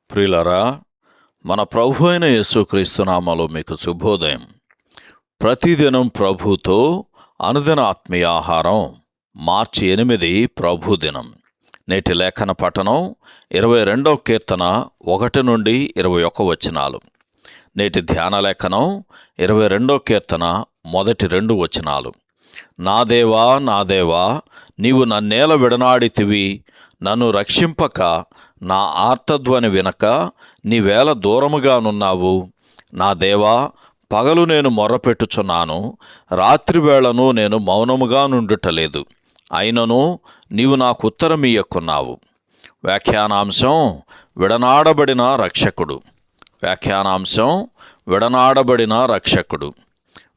ప్రియులారా, మన ప్రభు అయిన యేసుక్రీస్తు నామములో మీకు శుభోదయం. ప్రతిదినం ప్రభుతో అనుదిన ఆత్మీయ ఆహారం. మార్చి 8 ప్రభు దినం. నేటి లేఖన పఠనం 22వ కీర్తన 1 నుండి 21 వచనాలు. నేటి ధ్యాన లేఖనం 22వ కీర్తన మొదటి 2 వచనాలు. నా దేవా, నా దేవా, నీవు నన్నేల విడనాడితివి, నన్ను రక్షింపక నా ఆర్తధ్వని వినక నీవేళ దూరముగానున్నావు. నా దేవా, పగలు నేను మొర్రపెట్టుచున్నాను, రాత్రివేళను నేను మౌనముగా నుండుటలేదు. అయినను నీవు నాకు ఉత్తరమియ్యకున్నావు. వ్యాఖ్యానాంశం: విడనాడబడిన రక్షకుడు. వ్యాఖ్యానాంశం: విడనాడబడిన రక్షకుడు.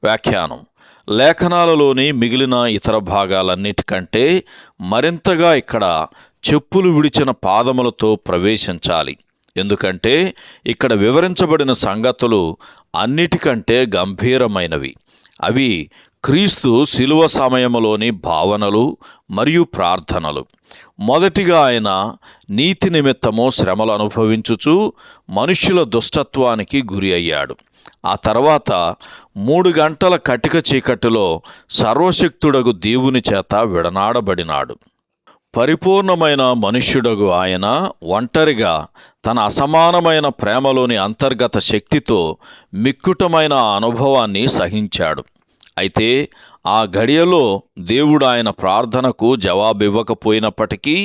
వ్యాఖ్యానం: లేఖనాలలోని మిగిలిన ఇతర భాగాలన్నిటికంటే మరింతగా ఇక్కడ చెప్పులు విడిచిన పాదములతో ప్రవేశించాలి. ఎందుకంటే ఇక్కడ వివరించబడిన సంగతులు అన్నిటికంటే గంభీరమైనవి. అవి క్రీస్తు శిలువ సమయములోని భావనలు మరియు ప్రార్థనలు. మొదటిగా ఆయన నీతి నిమిత్తము శ్రమలు అనుభవించుచు మనుష్యుల దుష్టత్వానికి గురి అయ్యాడు. ఆ తర్వాత 3 గంటల కటిక చీకటిలో సర్వశక్తుడగు దేవుని చేత విడనాడబడినాడు. పరిపూర్ణమైన మనుష్యుడగు ఆయన ఒంటరిగా తన అసమానమైన ప్రేమలోని అంతర్గత శక్తితో మిక్కుటమైన అనుభవాన్ని సహించాడు. అయితే ఆ గడియలో దేవుడు ఆయన ప్రార్థనకు జవాబివ్వకపోయినప్పటికీ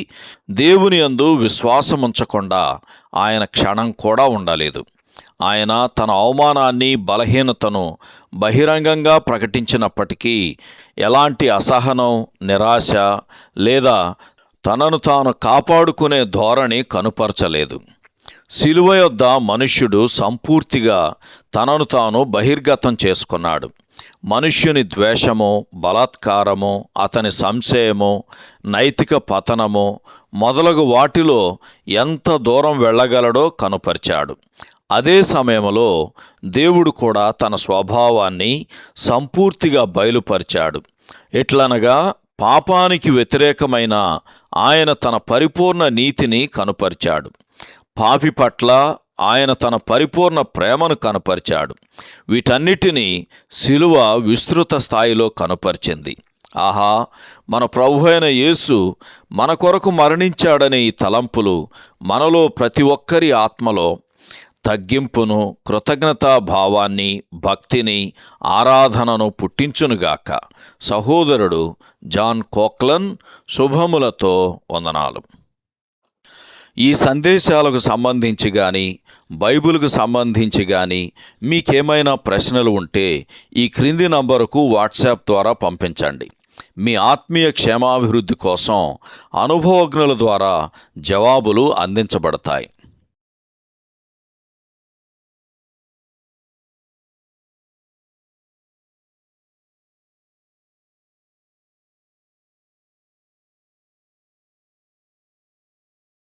దేవుని యందు విశ్వాసముంచకుండా ఆయన క్షణం కూడా ఉండలేదు. ఆయన తన అవమానాన్ని, బలహీనతను బహిరంగంగా ప్రకటించినప్పటికీ ఎలాంటి అసహనం, నిరాశ లేదా తనను తాను కాపాడుకునే ధోరణి కనుపరచలేదు. శిలువ యొద్ద మనుష్యుడు సంపూర్తిగా తనను తాను బహిర్గతం చేసుకున్నాడు. మనుష్యుని ద్వేషము, బలాత్కారము, అతని సంశయము, నైతిక పతనము మొదలగు వాటిలో ఎంత దూరం వెళ్ళగలడో కనుపరిచాడు. అదే సమయంలో దేవుడు కూడా తన స్వభావాన్ని సంపూర్తిగా బయలుపరిచాడు. ఎట్లనగా పాపానికి వ్యతిరేకమైన ఆయన తన పరిపూర్ణ నీతిని కనుపరిచాడు. పాపి పట్ల ఆయన తన పరిపూర్ణ ప్రేమను కనుపరిచాడు. వీటన్నిటినీ శిలువ విస్తృత స్థాయిలో కనుపరిచింది. ఆహా, మన ప్రభు అయిన యేసు మన కొరకు మరణించాడనే ఈ తలంపులు మనలో ప్రతి ఒక్కరి ఆత్మలో తగ్గింపును, కృతజ్ఞతాభావాన్ని, భక్తిని, ఆరాధనను పుట్టించునుగాక. సహోదరుడు జాన్ కోక్లన్. శుభములతో వందనాలు. ఈ సందేశాలకు సంబంధించి కానీ, బైబిల్కు సంబంధించి కానీ మీకేమైనా ప్రశ్నలు ఉంటే ఈ క్రింది నంబరుకు వాట్సాప్ ద్వారా పంపించండి. మీ ఆత్మీయ క్షేమాభివృద్ధి కోసం అనుభవజ్ఞుల ద్వారా జవాబులు అందించబడతాయి.